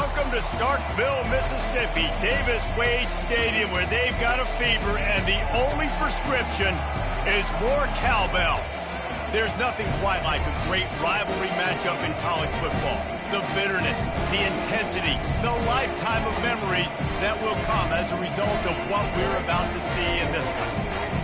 Welcome to Starkville, Mississippi, Davis-Wade Stadium, where they've got a fever, and the only prescription is more cowbell. There's nothing quite like a great rivalry matchup in college football. The bitterness, the intensity, the lifetime of memories that will come as a result of what we're about to see in this one.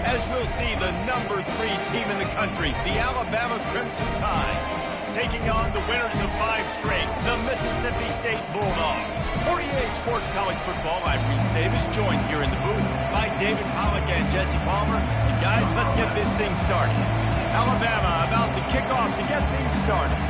As we'll see the #3 team in the country, the Alabama Crimson Tide, taking on the winners of 5 straight, the Mississippi State Bulldogs. For EA Sports College Football, I'm Reese Davis, joined here in the booth by David Pollack and Jesse Palmer. And guys, let's get this thing started. Alabama about to kick off to get things started.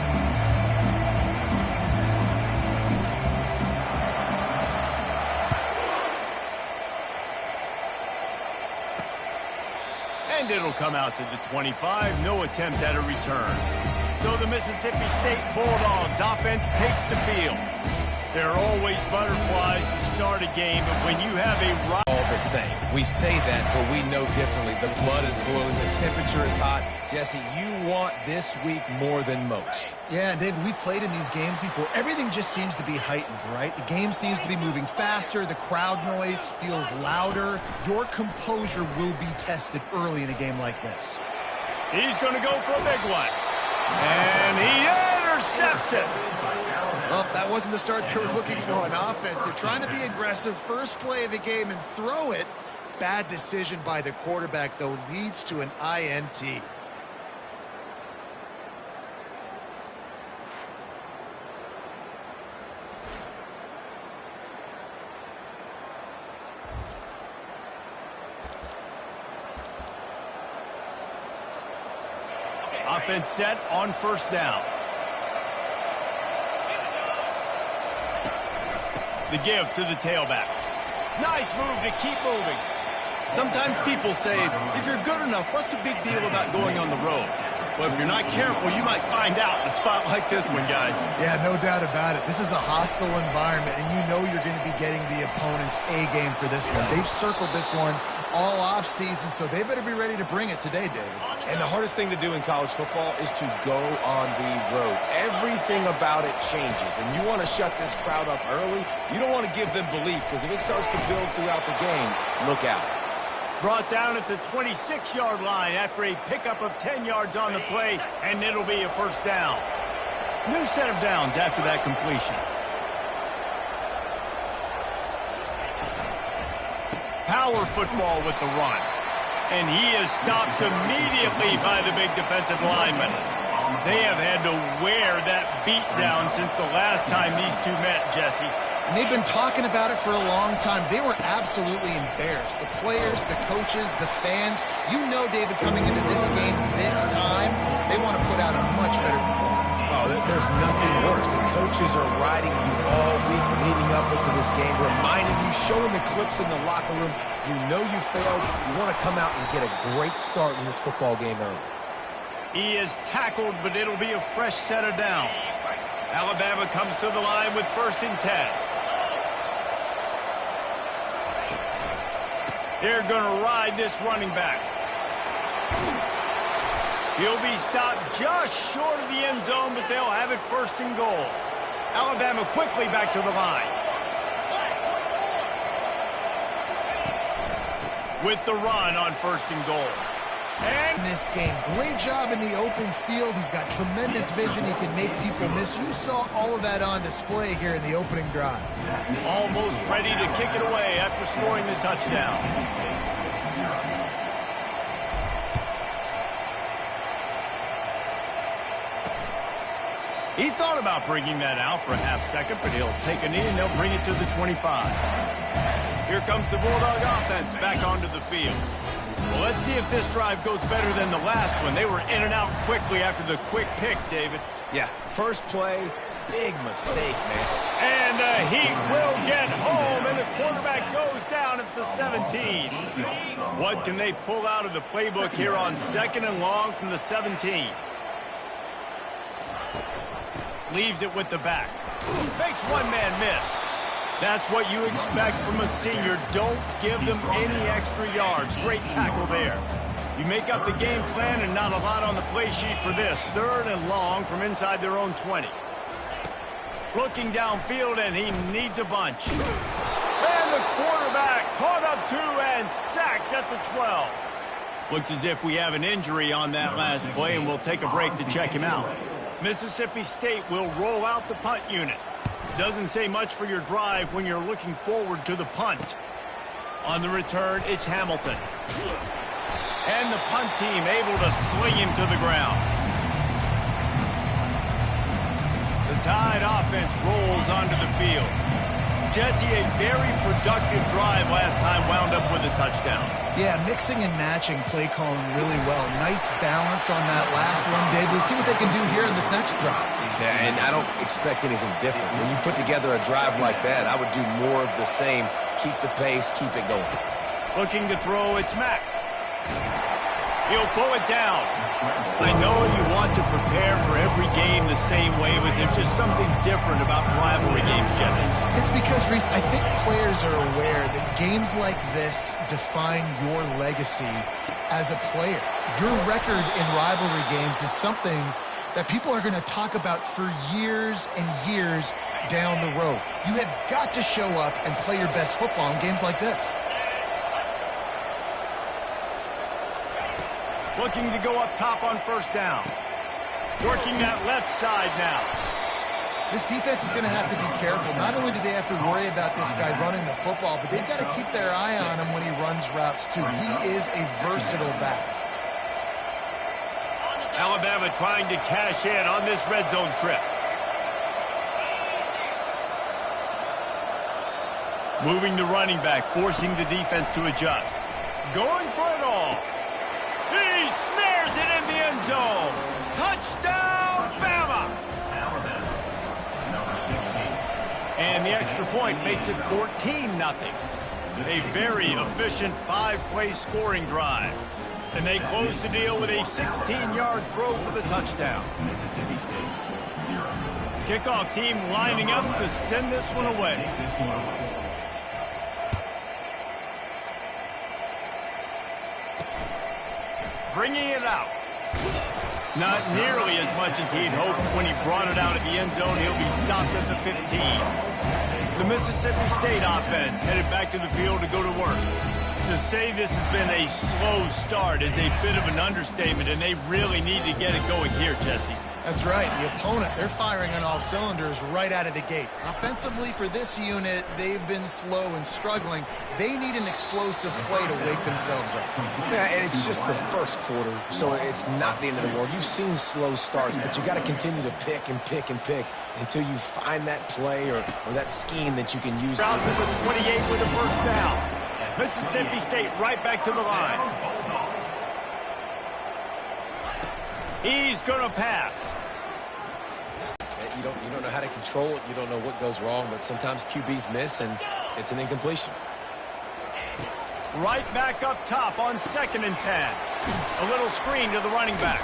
And it'll come out to the 25, no attempt at a return. So the Mississippi State Bulldogs offense takes the field. There are always butterflies to start a game, but when you have a all the same. We say that, but we know differently. The blood is boiling, the temperature is hot. Jesse, you want this week more than most. Yeah, and David, we played in these games before. Everything just seems to be heightened, right? The game seems to be moving faster. The crowd noise feels louder. Your composure will be tested early in a game like this. He's going to go for a big one. And he intercepts it. Well, that wasn't the start they were looking for on offense. They're trying to be aggressive. First play of the game and throw it. Bad decision by the quarterback, though, leads to an INT. Offense set on first down. The give to the tailback. Nice move to keep moving. Sometimes people say, if you're good enough, what's the big deal about going on the road? Well, if you're not careful, you might find out in a spot like this one, guys. Yeah, no doubt about it. This is a hostile environment, and you know you're going to be getting the opponent's A game for this one. They've circled this one all offseason, so they better be ready to bring it today, David. And the hardest thing to do in college football is to go on the road. Everything about it changes, and you want to shut this crowd up early. You don't want to give them belief, because if it starts to build throughout the game, look out. Brought down at the 26-yard line after a pickup of 10 yards on the play, and it'll be a first down. New set of downs after that completion. Power football with the run. And he is stopped immediately by the big defensive lineman. They have had to wear that beat down since the last time these two met, Jesse. And they've been talking about it for a long time. They were absolutely embarrassed. The players, the coaches, the fans. You know, David, coming into this game this time, they want to put out a much better performance. Oh, there's nothing worse. The coaches are riding you all week leading up into this game, reminding you, showing the clips in the locker room. You know you failed. You want to come out and get a great start in this football game early. He is tackled, but it'll be a fresh set of downs. Alabama comes to the line with 1st and 10. They're going to ride this running back. He'll be stopped just short of the end zone, but they'll have it 1st and goal. Alabama quickly back to the line. With the run on 1st and goal. And this game, great job in the open field. He's got tremendous vision. He can make people miss. You saw all of that on display here in the opening drive. Almost ready to kick it away after scoring the touchdown. He thought about bringing that out for a half second, but he'll take a knee and they'll bring it to the 25. Here comes the Bulldog offense back onto the field. Well, let's see if this drive goes better than the last one. They were in and out quickly after the quick pick, David. Yeah, first play, big mistake, man. And he will get home, and the quarterback goes down at the 17. What can they pull out of the playbook here on 2nd and long from the 17? Leaves it with the back. Makes one man miss. That's what you expect from a senior. Don't give them any extra yards. Great tackle there. You make up the game plan and not a lot on the play sheet for this. 3rd and long from inside their own 20. Looking downfield, and he needs a bunch. And the quarterback caught up to and sacked at the 12. Looks as if we have an injury on that last play, and we'll take a break to check him out. Mississippi State will roll out the punt unit. Doesn't say much for your drive when you're looking forward to the punt. On the return, it's Hamilton. And the punt team able to sling him to the ground. The Tide offense rolls onto the field. Jesse, a very productive drive last time, wound up with a touchdown. Yeah, mixing and matching play calling really well. Nice balance on that last one, Dave. Let's see what they can do here in this next drive. Yeah, and I don't expect anything different. When you put together a drive like that, I would do more of the same. Keep the pace, keep it going. Looking to throw, it's Mack. He'll pull it down. I know you want to prepare for every game the same way, but there's just something different about rivalry games, Jesse. It's because, Reese, I think players are aware that games like this define your legacy as a player. Your record in rivalry games is something that people are going to talk about for years and years down the road. You have got to show up and play your best football in games like this. Looking to go up top on first down. Working that left side now. This defense is going to have to be careful. Not only do they have to worry about this guy running the football, but they've got to keep their eye on him when he runs routes too. He is a versatile back. Alabama trying to cash in on this red zone trip. Moving the running back, forcing the defense to adjust. Going for it all. He snares it in the end zone. Touchdown, Bama! And the extra point makes it 14-0. A very efficient 5-play scoring drive. And they close the deal with a 16-yard throw for the touchdown. Kickoff team lining up to send this one away. Bringing it out. Not nearly as much as he'd hoped when he brought it out at the end zone. He'll be stopped at the 15. The Mississippi State offense headed back to the field to go to work. To say this has been a slow start is a bit of an understatement, and they really need to get it going here, Jesse. That's right. The opponent, they're firing on all cylinders right out of the gate. Offensively, for this unit, they've been slow and struggling. They need an explosive play to wake themselves up. Yeah, and it's just the first quarter, so it's not the end of the world. You've seen slow starts, but you got to continue to pick and pick and pick until you find that play or that scheme that you can use. Out to the 28 with a first down. Mississippi State right back to the line. He's going to pass. You don't know how to control it. You don't know what goes wrong, but sometimes QBs miss, and it's an incompletion. Right back up top on 2nd and 10. A little screen to the running back.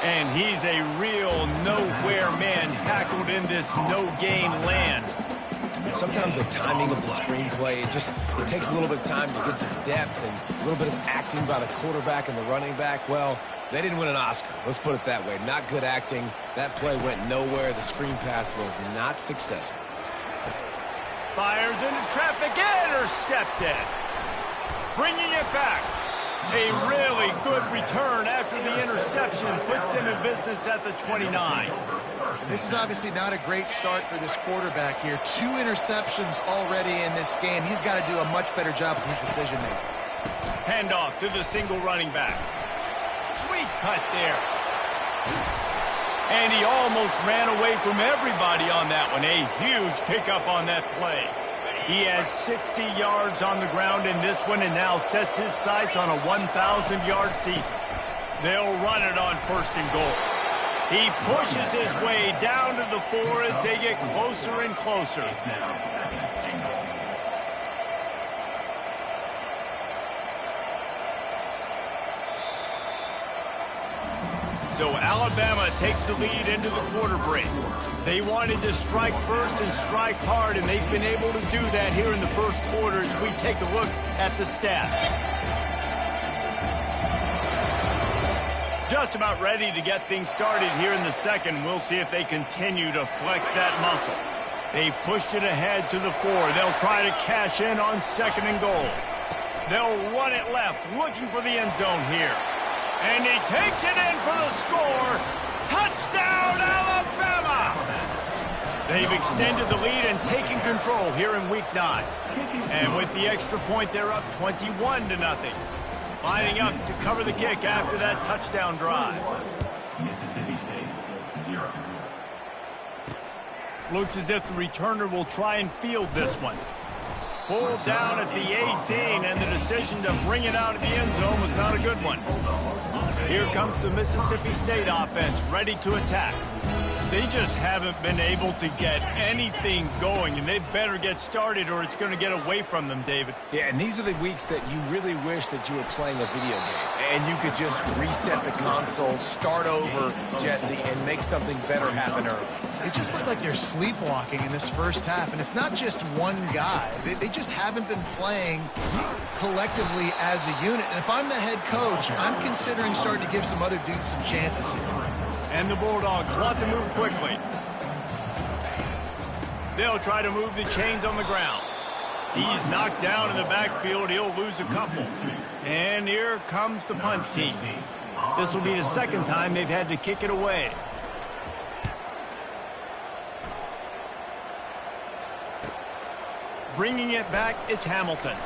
And he's a real nowhere man tackled in this no-gain land. Sometimes the timing of the screenplay, it takes a little bit of time to get some depth and a little bit of acting by the quarterback and the running back. Well, they didn't win an Oscar. Let's put it that way. Not good acting. That play went nowhere. The screen pass was not successful. Fires into traffic, intercepted. Bringing it back. A really good return after the interception puts them in business at the 29. This is obviously not a great start for this quarterback here. 2 interceptions already in this game. He's got to do a much better job with his decision-making. Handoff to the single running back. Sweet cut there. And he almost ran away from everybody on that one. A huge pickup on that play. He has 60 yards on the ground in this one and now sets his sights on a 1,000-yard season. They'll run it on 1st and goal. He pushes his way down to the 4 as they get closer and closer. So Alabama takes the lead into the quarter break. They wanted to strike first and strike hard, and they've been able to do that here in the first quarter as we take a look at the stats. Just about ready to get things started here in the second. We'll see if they continue to flex that muscle. They've pushed it ahead to the 4. They'll try to cash in on 2nd and goal. They'll run it left, looking for the end zone here. And he takes it in for the score. Touchdown, Alabama! They've extended the lead and taken control here in Week 9. And with the extra point, they're up 21-0. Lining up to cover the kick after that touchdown drive. Mississippi State, 0. Looks as if the returner will try and field this one. Pulled down at the 18, and the decision to bring it out of the end zone was not a good one. Here comes the Mississippi State offense, ready to attack. They just haven't been able to get anything going, and they better get started or it's going to get away from them, David. Yeah, and these are the weeks that you really wish that you were playing a video game and you could just reset the console, start over, Jesse, and make something better happen early. It just looked like they're sleepwalking in this first half, and it's not just one guy. They just haven't been playing collectively as a unit. And if I'm the head coach, I'm considering starting to give some other dudes some chances here. And the Bulldogs want to move quickly. They'll try to move the chains on the ground. He's knocked down in the backfield. He'll lose a couple. And here comes the punt team. This will be the second time they've had to kick it away. Bringing it back, it's Hamilton.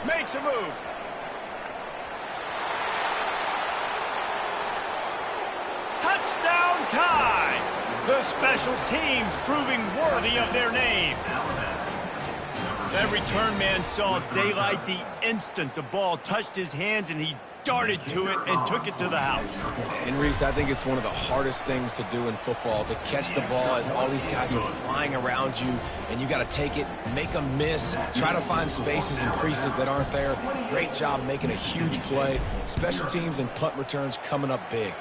Makes a move. Touchdown tie! The special teams proving worthy of their name. That return man saw daylight the instant the ball touched his hands, and he darted to it and took it to the house. And Reese, I think it's one of the hardest things to do in football, to catch the ball as all these guys are flying around you, and you got to take it, make them miss, try to find spaces and creases that aren't there. Great job making a huge play. Special teams and punt returns coming up big.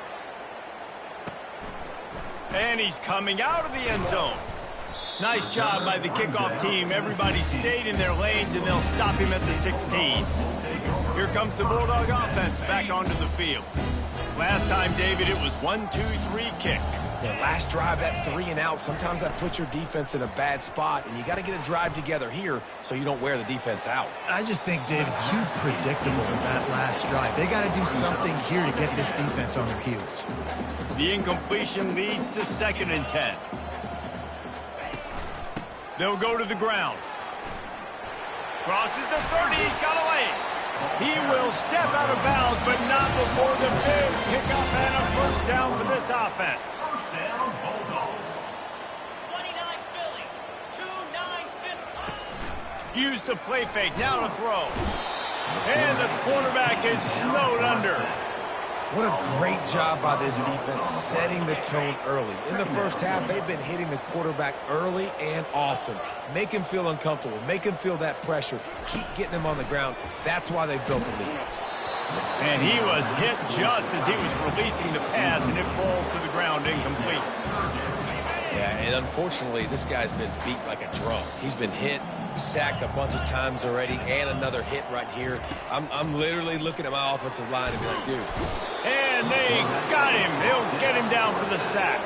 And he's coming out of the end zone. Nice job by the kickoff team. Everybody stayed in their lanes, and they'll stop him at the 16. Here comes the Bulldog offense back onto the field. Last time, David, it was 1-2-3 kick. Yeah, last drive, that 3 and out, sometimes that puts your defense in a bad spot, and you got to get a drive together here so you don't wear the defense out. I just think, David, too predictable in that last drive. They got to do something here to get this defense on their heels. The incompletion leads to 2nd and 10. They'll go to the ground. Crosses the 30. He's got a lane. He will step out of bounds, but not before the big pickup and a first down for this offense. First down, Bulldogs. 29 Philly, 29-15. Use the play fake. Now to throw. And the quarterback is snowed under. What a great job by this defense setting the tone early. In the first half, they've been hitting the quarterback early and often. Make him feel uncomfortable. Make him feel that pressure. Keep getting him on the ground. That's why they built the lead. And he was hit just as he was releasing the pass, and it falls to the ground incomplete. Yeah, and unfortunately, this guy's been beat like a drum. He's been hit, sacked a bunch of times already, and another hit right here. I'm literally looking at my offensive line and be like, dude. And they got him. They'll get him down for the sack.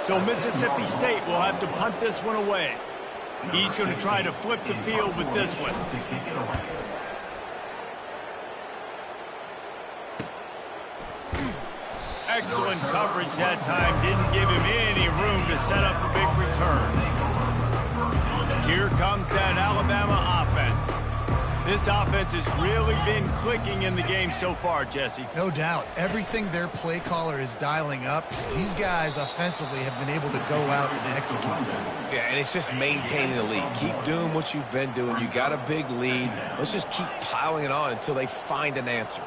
So Mississippi State will have to punt this one away. He's going to try to flip the field with this one. Excellent coverage that time. Didn't give him any room to set up a big return. Here comes that Alabama offense. This offense has really been clicking in the game so far, Jesse. No doubt. Everything their play caller is dialing up, these guys offensively have been able to go out and execute. Yeah, and it's just maintaining the lead. Keep doing what you've been doing. You got a big lead. Let's just keep piling it on until they find an answer.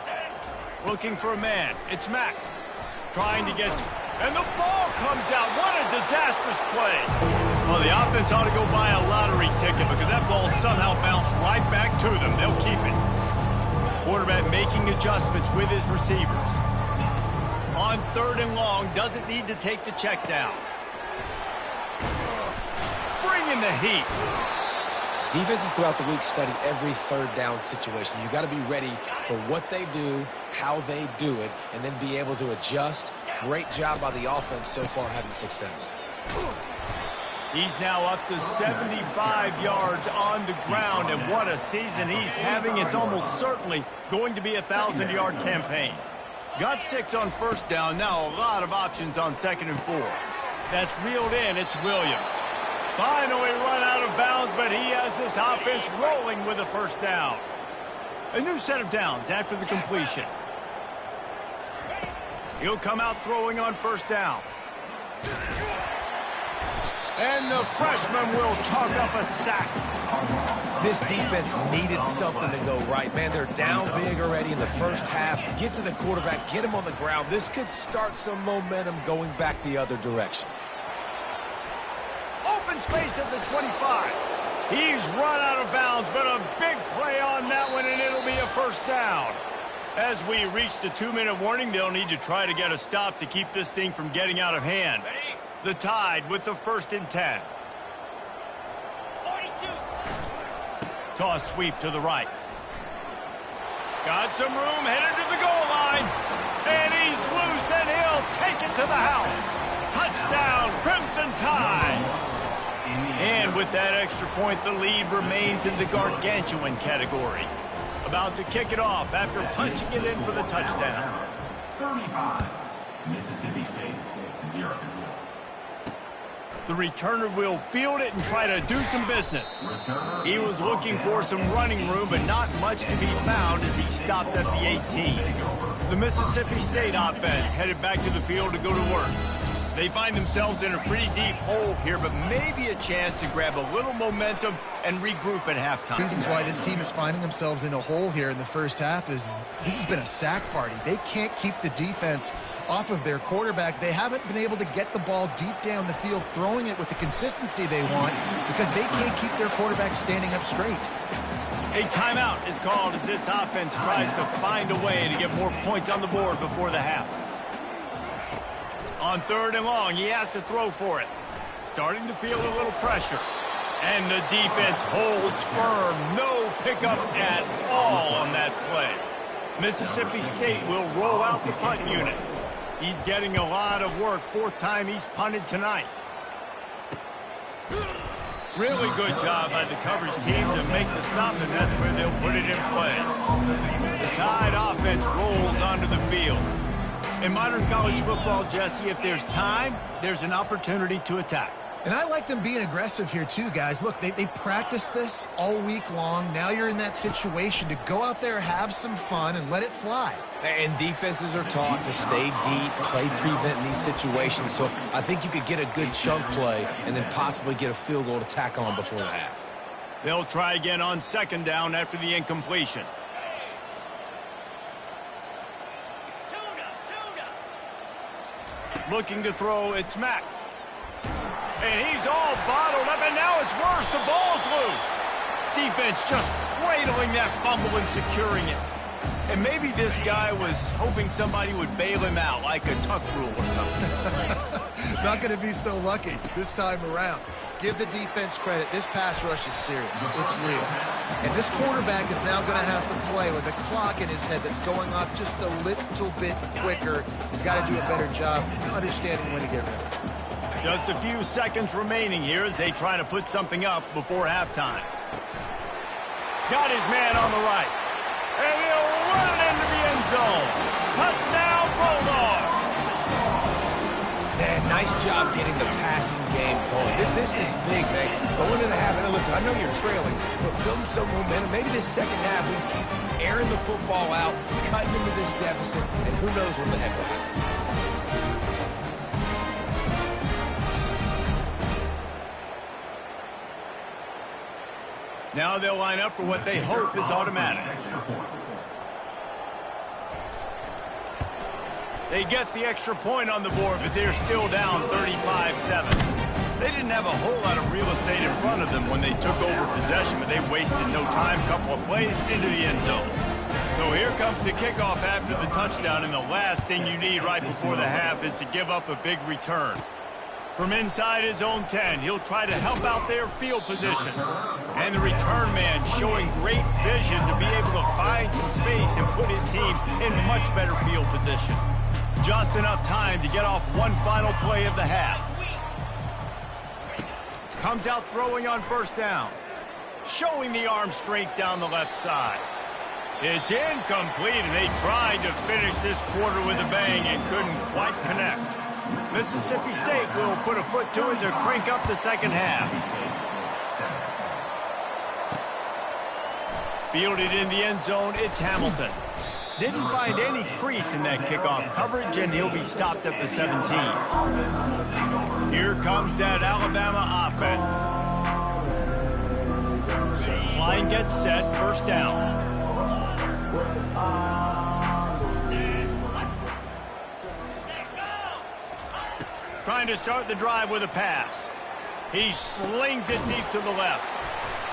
Looking for a man. It's Mack. Trying to get... And the ball comes out. What a disastrous play. Well, the offense ought to go buy a lottery ticket because that ball somehow bounced right back to them. They'll keep it. Quarterback making adjustments with his receivers. On 3rd and long, doesn't need to take the check down. Bring in the heat. Defenses throughout the week study every third down situation. You got to be ready for what they do, how they do it, and then be able to adjust. Great job by the offense so far having success. He's now up to 75 yards on the ground, and what a season he's having. It's almost certainly going to be a 1,000-yard campaign. Got 6 on first down. Now a lot of options on 2nd and 4. That's reeled in. It's Williams. Finally run out of bounds, but he has this offense rolling with a first down. A new set of downs after the completion. He'll come out throwing on first down. And the freshman will chalk up a sack. This defense needed something to go right. Man, they're down big already in the first half. Get to the quarterback, get him on the ground. This could start some momentum going back the other direction. Open space at the 25. He's run out of bounds, but a big play on that one, and it'll be a first down. As we reach the 2-minute warning, they'll need to try to get a stop to keep this thing from getting out of hand. The Tide with the 1st and 10. 42. Toss sweep to the right. Got some room, headed to the goal line. And he's loose, and he'll take it to the house. Touchdown, Crimson Tide. And with that extra point, the lead remains in the gargantuan category. About to kick it off after punching it in for the touchdown. 35, Mississippi State, 0. The returner will field it and try to do some business. He was looking for some running room, but not much to be found as he stopped at the 18. The Mississippi State offense headed back to the field to go to work. They find themselves in a pretty deep hole here, but maybe a chance to grab a little momentum and regroup at halftime. Reasons why this team is finding themselves in a hole here in the first half is this has been a sack party. They can't keep the defense off of their quarterback. They haven't been able to get the ball deep down the field, throwing it with the consistency they want because they can't keep their quarterback standing up straight. A timeout is called as this offense tries to find a way to get more points on the board before the half. On 3rd and long, he has to throw for it. Starting to feel a little pressure. And the defense holds firm. No pickup at all on that play. Mississippi State will roll out the punt unit. He's getting a lot of work. 4th time he's punted tonight. Really good job by the coverage team to make the stop, and that's where they'll put it in play. The Tide offense rolls onto the field. In modern college football, Jesse, if there's time, there's an opportunity to attack. And I like them being aggressive here too, guys. Look, they practice this all week long. Now you're in that situation to go out there, have some fun, and let it fly. And defenses are taught to stay deep, play prevent in these situations. So I think you could get a good chunk play and then possibly get a field goal to tack on before the half. They'll try again on 2nd down after the incompletion. Looking to throw, it's Mack. And he's all bottled up, and now it's worse. The ball's loose. Defense just cradling that fumble and securing it. And maybe this guy was hoping somebody would bail him out, like a tuck rule or something. Not going to be so lucky this time around. Give the defense credit. This pass rush is serious. It's real. And this quarterback is now going to have to play with a clock in his head that's going off just a little bit quicker. He's got to do a better job understanding when to get rid of it. Just a few seconds remaining here as they try to put something up before halftime. Got his man on the right. And he'll run it into the end zone. Touchdown, Bulldogs. Man, nice job getting the passing game going. This is big, man. Going into the half, and listen, I know you're trailing, but building some momentum. Maybe this second half, we keep airing the football out, cutting into this deficit, and who knows what the heck will happen. Now they'll line up for what they hope is automatic. They get the extra point on the board, but they're still down 35-7. They didn't have a whole lot of real estate in front of them when they took over possession, but they wasted no time. Couple of plays into the end zone. So here comes the kickoff after the touchdown, and the last thing you need right before the half is to give up a big return. From inside his own 10, he'll try to help out their field position. And the return man showing great vision to be able to find some space and put his team in much better field position. Just enough time to get off one final play of the half. Comes out throwing on first down. Showing the arm strength down the left side. It's incomplete, and they tried to finish this quarter with a bang and couldn't quite connect. Mississippi State will put a foot to it to crank up the second half. Fielded in the end zone, it's Hamilton. Didn't find any crease in that kickoff coverage, and he'll be stopped at the 17. Here comes that Alabama offense. Line gets set, first down. Trying to start the drive with a pass. He slings it deep to the left.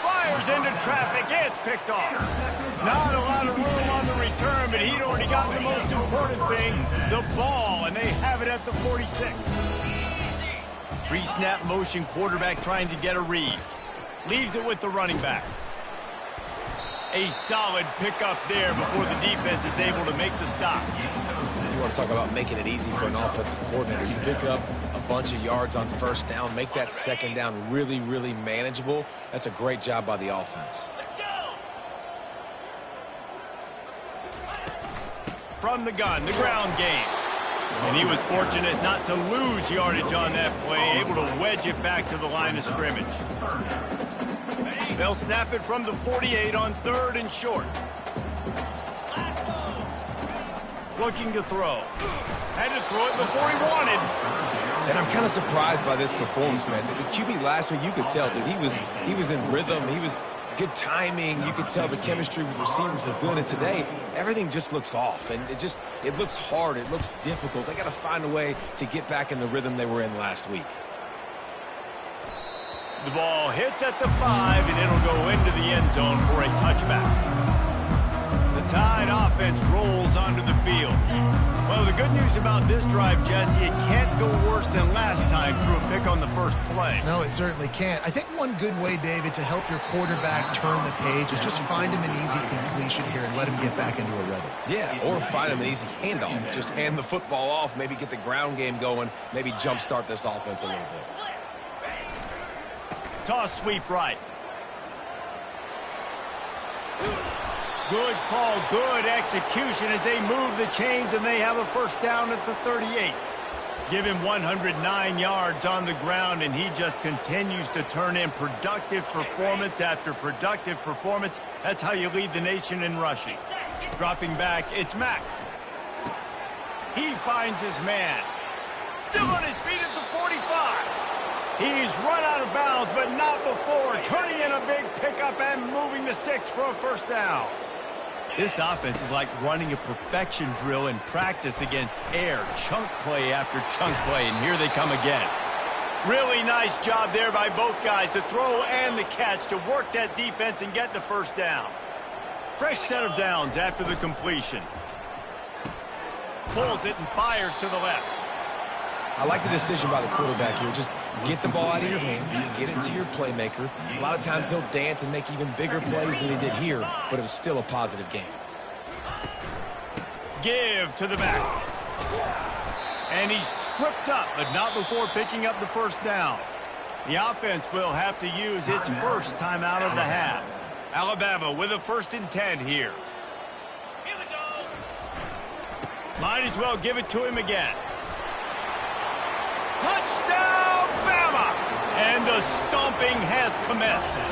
Fires into traffic. It's picked off. Not a lot of room on the return, but he'd already gotten the most important thing, the ball, and they have it at the 46. Pre-snap motion quarterback trying to get a read. Leaves it with the running back. A solid pickup there before the defense is able to make the stop. You want to talk about making it easy for an offensive coordinator. You pick up a bunch of yards on first down, make that second down really, really manageable. That's a great job by the offense. From the gun, the ground game. And he was fortunate not to lose yardage on that play, able to wedge it back to the line of scrimmage. They'll snap it from the 48 on third and short. Looking to throw. Had to throw it before he wanted. And I'm kind of surprised by this performance, man. The QB last week, you could tell that he was in rhythm. He was good timing. You could tell the chemistry with receivers were good. And today, everything just looks off. And it looks hard. It looks difficult. They got to find a way to get back in the rhythm they were in last week. The ball hits at the 5, and it'll go into the end zone for a touchback. The Tide offense rolls onto the field. Well, the good news about this drive, Jesse, it can't go worse than last time through a pick on the first play. No, it certainly can't. I think one good way, David, to help your quarterback turn the page is just find him an easy completion here and let him get back into a rhythm. Yeah, or find him an easy handoff. Just hand the football off, maybe get the ground game going, maybe jumpstart this offense a little bit. Toss sweep right. Good call, good execution as they move the chains, and they have a first down at the 38. Give him 109 yards on the ground, and he just continues to turn in productive performance after productive performance. That's how you lead the nation in rushing. Dropping back, it's Mack. He finds his man. Still on his feet at the 45. He's run out of bounds, but not before. Turning in a big pickup and moving the sticks for a first down. This offense is like running a perfection drill in practice against air. Chunk play after chunk play, and here they come again. Really nice job there by both guys to throw and the catch to work that defense and get the first down. Fresh set of downs after the completion. Pulls it and fires to the left. I like the decision by the quarterback here. Just get the ball out of your hands, get it to your playmaker. A lot of times he'll dance and make even bigger plays than he did here, but it was still a positive game. Give to the back. And he's tripped up, but not before picking up the first down. The offense will have to use its first timeout of the half. Alabama with a 1st and 10 here. Here we go. Might as well give it to him again. Touchdown, Bama! And the stomping has commenced.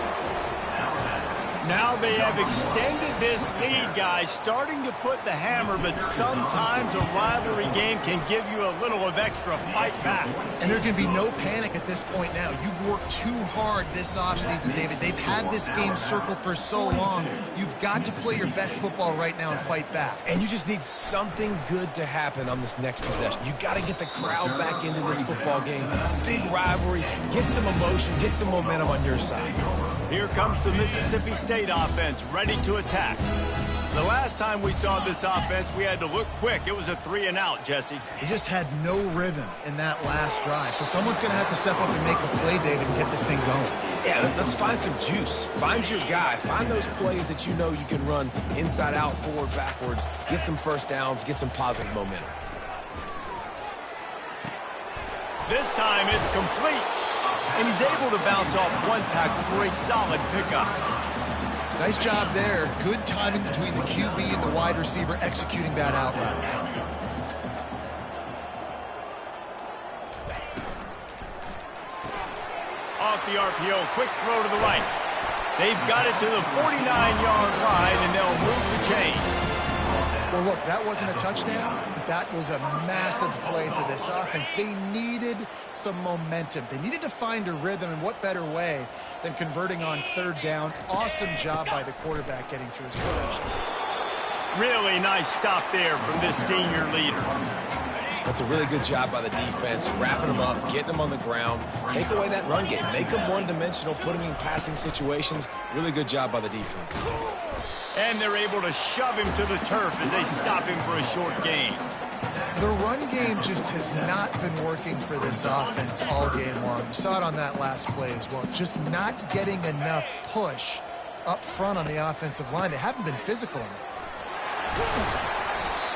Now they have extended this lead, guys, starting to put the hammer, but sometimes a rivalry game can give you a little of extra fight back. And there can be no panic at this point now. You worked too hard this offseason, David. They've had this game circled for so long. You've got to play your best football right now and fight back. And you just need something good to happen on this next possession. You got to get the crowd back into this football game. Big rivalry. Get some emotion. Get some momentum on your side. Here comes the Mississippi State offense, ready to attack. The last time we saw this offense, we had to look quick. It was a 3-and-out, Jesse. They just had no rhythm in that last drive. So someone's going to have to step up and make a play, David, and get this thing going. Yeah, let's find some juice. Find your guy. Find those plays that you know you can run inside out, forward, backwards. Get some first downs. Get some positive momentum. This time it's complete. And he's able to bounce off one tackle for a solid pickup. Nice job there. Good timing between the QB and the wide receiver executing that out route. Off the RPO, quick throw to the right. They've got it to the 49-yard line, and they'll move the chain. Well, look, that wasn't a touchdown, but that was a massive play for this offense. They needed some momentum. They needed to find a rhythm, and what better way than converting on third down. Awesome job by the quarterback getting through his progression. Really nice stop there from this senior leader. That's a really good job by the defense, wrapping them up, getting them on the ground. Take away that run game. Make them one-dimensional, put them in passing situations. Really good job by the defense. And they're able to shove him to the turf as they stop him for a short gain. The run game just has not been working for this offense all game long. You saw it on that last play as well. Just not getting enough push up front on the offensive line. They haven't been physical enough.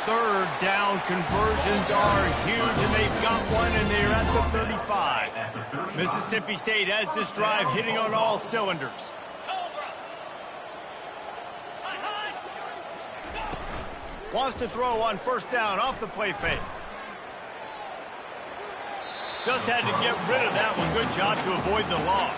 Third down conversions are huge, and they've got one, and they're at the 35. Mississippi State has this drive hitting on all cylinders. Wants to throw on first down off the play fake. Just had to get rid of that one. Good job to avoid the loss.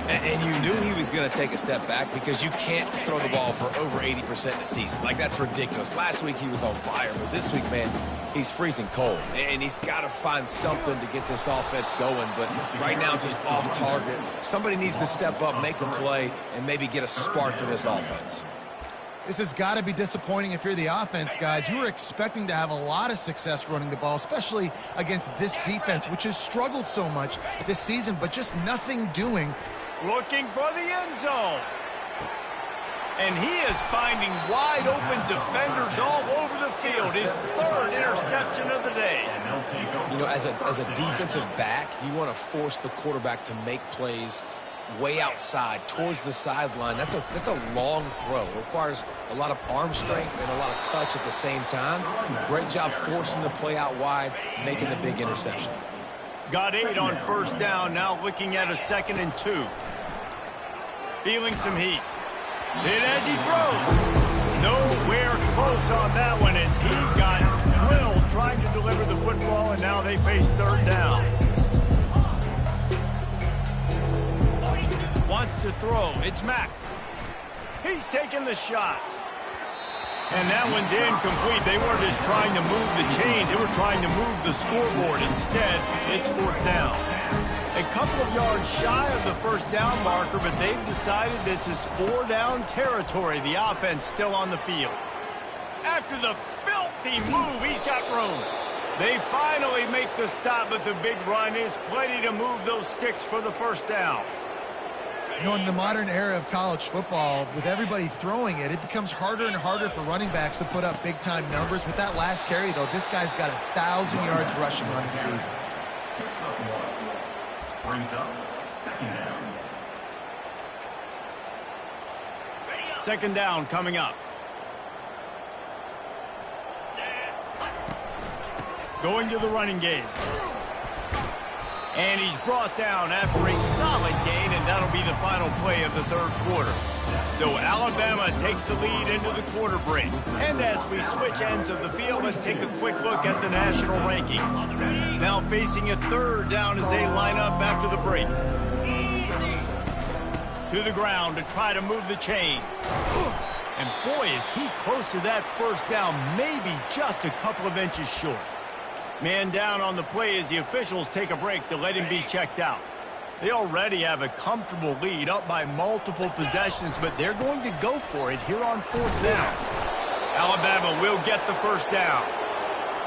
And you knew he was going to take a step back because you can't throw the ball for over 80% the season. Like, that's ridiculous. Last week he was on fire, but this week, man, he's freezing cold. And he's got to find something to get this offense going. But right now, just off target. Somebody needs to step up, make a play, and maybe get a spark for this offense. This has got to be disappointing if you're the offense, guys. You were expecting to have a lot of success running the ball, especially against this defense, which has struggled so much this season, but just nothing doing. Looking for the end zone. And he is finding wide open defenders all over the field. His third interception of the day. You know, as a defensive back, you want to force the quarterback to make plays way outside towards the sideline. That's a long throw. It requires a lot of arm strength and a lot of touch at the same time. Great job forcing the play out wide, making the big interception. Got 8 on first down, now looking at a 2nd and 2. Feeling some heat. And as he throws, nowhere close on that one as he got drilled trying to deliver the football, and now they face third down. Wants to throw. It's Mack. He's taking the shot. And that one's incomplete. They weren't just trying to move the chains. They were trying to move the scoreboard. Instead, it's fourth down. A couple of yards shy of the first down marker, but they've decided this is 4-down territory. The offense still on the field. After the filthy move, he's got room. They finally make the stop, but the big run is plenty to move those sticks for the first down. You know, in the modern era of college football, with everybody throwing it, it becomes harder and harder for running backs to put up big-time numbers. With that last carry, though, this guy's got 1,000 yards rushing on the season. Brings up second down. Second down coming up. Going to the running game. And he's brought down after a solid gain, and that'll be the final play of the third quarter. So Alabama takes the lead into the quarter break. And as we switch ends of the field, let's take a quick look at the national rankings. Now facing a third down as they line up after the break. To the ground to try to move the chains. And boy, is he close to that first down, maybe just a couple of inches short. Man down on the play as the officials take a break to let him be checked out. They already have a comfortable lead up by multiple possessions, but they're going to go for it here on fourth down. Alabama will get the first down.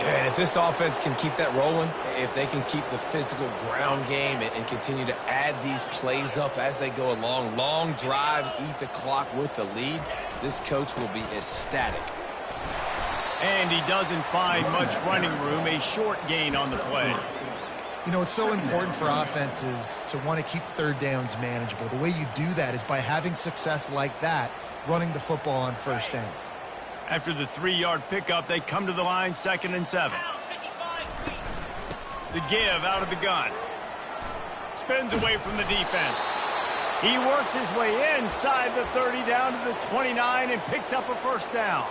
Yeah, and if this offense can keep that rolling, if they can keep the physical ground game and continue to add these plays up as they go along, long drives, eat the clock with the lead, this coach will be ecstatic. And he doesn't find much running room, a short gain on the play. You know, it's so important for offenses to want to keep third downs manageable. The way you do that is by having success like that, running the football on first down. After the 3-yard pickup, they come to the line, 2nd and 7. The give out of the gun. Spins away from the defense. He works his way inside the 30 down to the 29 and picks up a first down.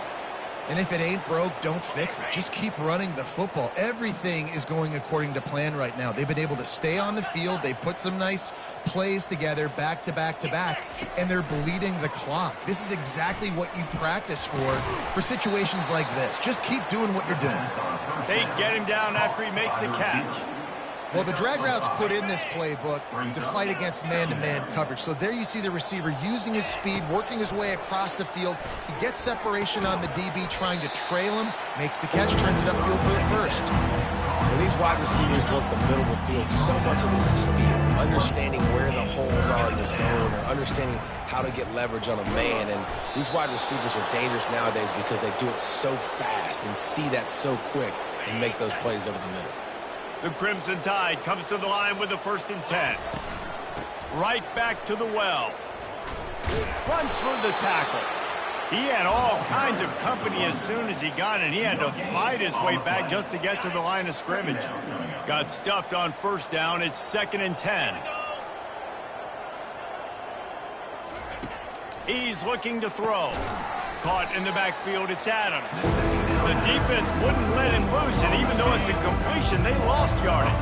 And if it ain't broke, don't fix it. Just keep running the football. Everything is going according to plan right now. They've been able to stay on the field. They put some nice plays together back to back to back, and they're bleeding the clock. This is exactly what you practice for situations like this. Just keep doing what you're doing. They get him down after he makes the catch. Well, the drag route's put in this playbook to fight against man-to-man coverage. So there you see the receiver using his speed, working his way across the field. He gets separation on the DB, trying to trail him, makes the catch, turns it upfield for the first. When these wide receivers work the middle of the field, so much of this is feel. Understanding where the holes are in the zone, or understanding how to get leverage on a man. And these wide receivers are dangerous nowadays because they do it so fast and see that so quick and make those plays over the middle. The Crimson Tide comes to the line with the 1st and 10. Right back to the well. Runs for the tackle. He had all kinds of company as soon as he got it. He had to fight his way back just to get to the line of scrimmage. Got stuffed on 1st down. It's 2nd and 10. He's looking to throw. Caught in the backfield, it's Adams. The defense wouldn't let him loose, and even though it's a completion, they lost yardage.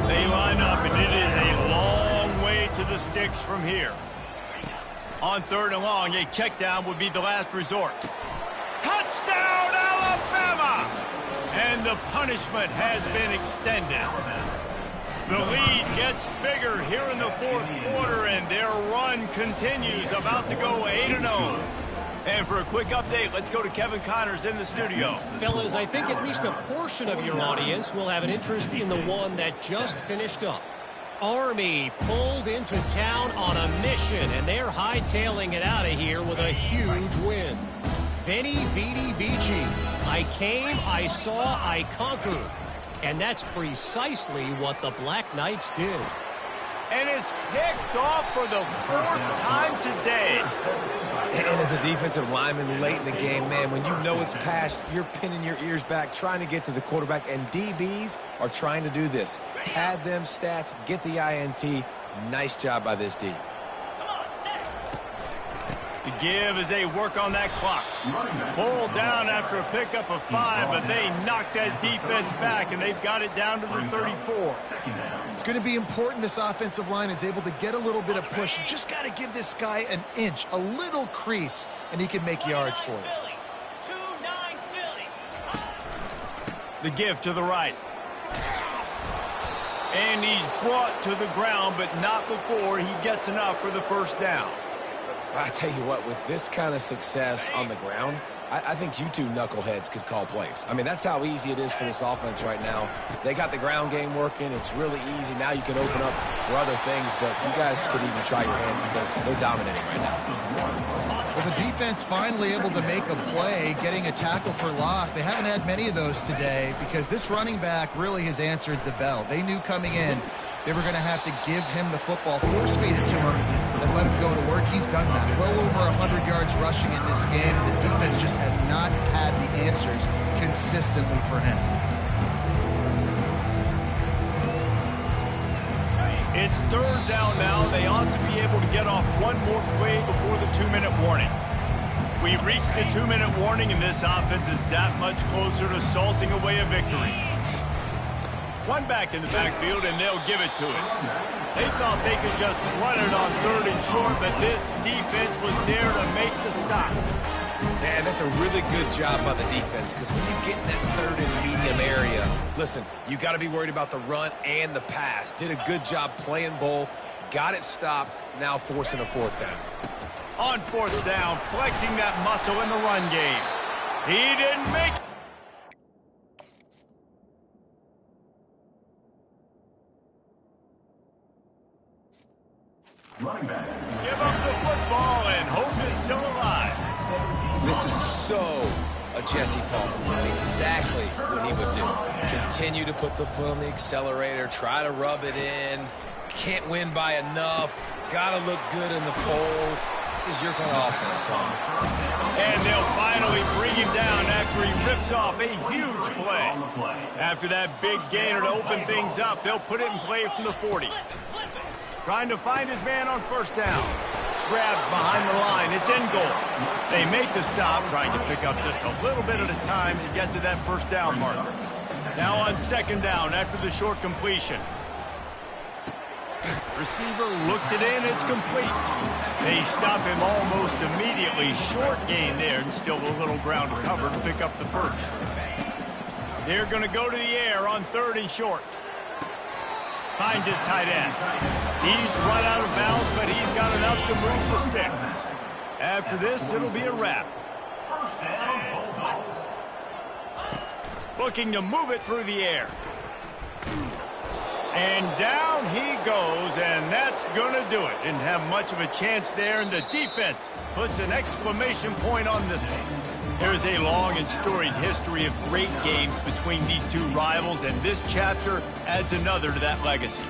They line up, and it is a long way to the sticks from here. On 3rd and long, a check down would be the last resort. Touchdown, Alabama! And the punishment has been extended. The lead gets bigger here in the 4th quarter, and their run continues, about to go 8-0. And for a quick update, let's go to Kevin Connors in the studio. Fellas, I think at least a portion of your audience will have an interest in the one that just finished up. Army pulled into town on a mission, and they're hightailing it out of here with a huge win. Veni, Vidi, Vici. I came, I saw, I conquered. And that's precisely what the Black Knights did. And it's picked off for the 4th time today. And as a defensive lineman late in the game, man, when you know it's past, you're pinning your ears back, trying to get to the quarterback, and DBs are trying to do this. Pad them stats, get the INT. Nice job by this D. The give as they work on that clock. Pulled down after a pickup of 5, but they knocked that defense back, and they've got it down to the 34. It's going to be important this offensive line is able to get a little bit of push. You just got to give this guy an inch, a little crease, and he can make yards for you. The give to the right. And he's brought to the ground, but not before he gets enough for the 1st down. I tell you what, with this kind of success on the ground, I think you two knuckleheads could call plays. I mean, that's how easy it is for this offense right now. They got the ground game working. It's really easy. Now you can open up for other things, but you guys could even try your hand because they're dominating right now. Well, the defense finally able to make a play, getting a tackle for loss. They haven't had many of those today because this running back really has answered the bell. They knew coming in they were going to have to give him the football, force-feed it to him, and let him go to work. He's done that. Well over 100 yards rushing in this game. The defense just has not had the answers consistently for him. It's 3rd down now. They ought to be able to get off one more play before the 2-minute warning. We've reached the 2-minute warning, and this offense is that much closer to salting away a victory. One back in the backfield, and they'll give it to him. They thought they could just run it on 3rd and short, but this defense was there to make the stop. Man, that's a really good job by the defense because when you get in that 3rd and medium area, listen, you got to be worried about the run and the pass. Did a good job playing both, got it stopped, now forcing a 4th down. On 4th down, flexing that muscle in the run game. He didn't make This is so a Jesse Palmer. Exactly what he would do. Continue to put the foot on the accelerator, try to rub it in. Can't win by enough. Got to look good in the polls. This is your kind of offense, Palmer. And they'll finally bring him down after he rips off a huge play. After that big gainer to open things up, they'll put it in play from the 40. Trying to find his man on first down. Grabbed behind the line. It's in goal. They make the stop, trying to pick up just a little bit at a time to get to that first down marker. Now on second down after the short completion. Receiver looks it in. It's complete. They stop him almost immediately. Short gain there, and still a little ground to cover to pick up the first. They're going to go to the air on third and short. Finds his tight end. He's run out of bounds, but he's got enough to move the sticks. After this, it'll be a wrap. Looking to move it through the air. And down he goes, and that's going to do it. Didn't have much of a chance there, and the defense puts an exclamation point on this one. There's a long and storied history of great games between these two rivals, and this chapter adds another to that legacy.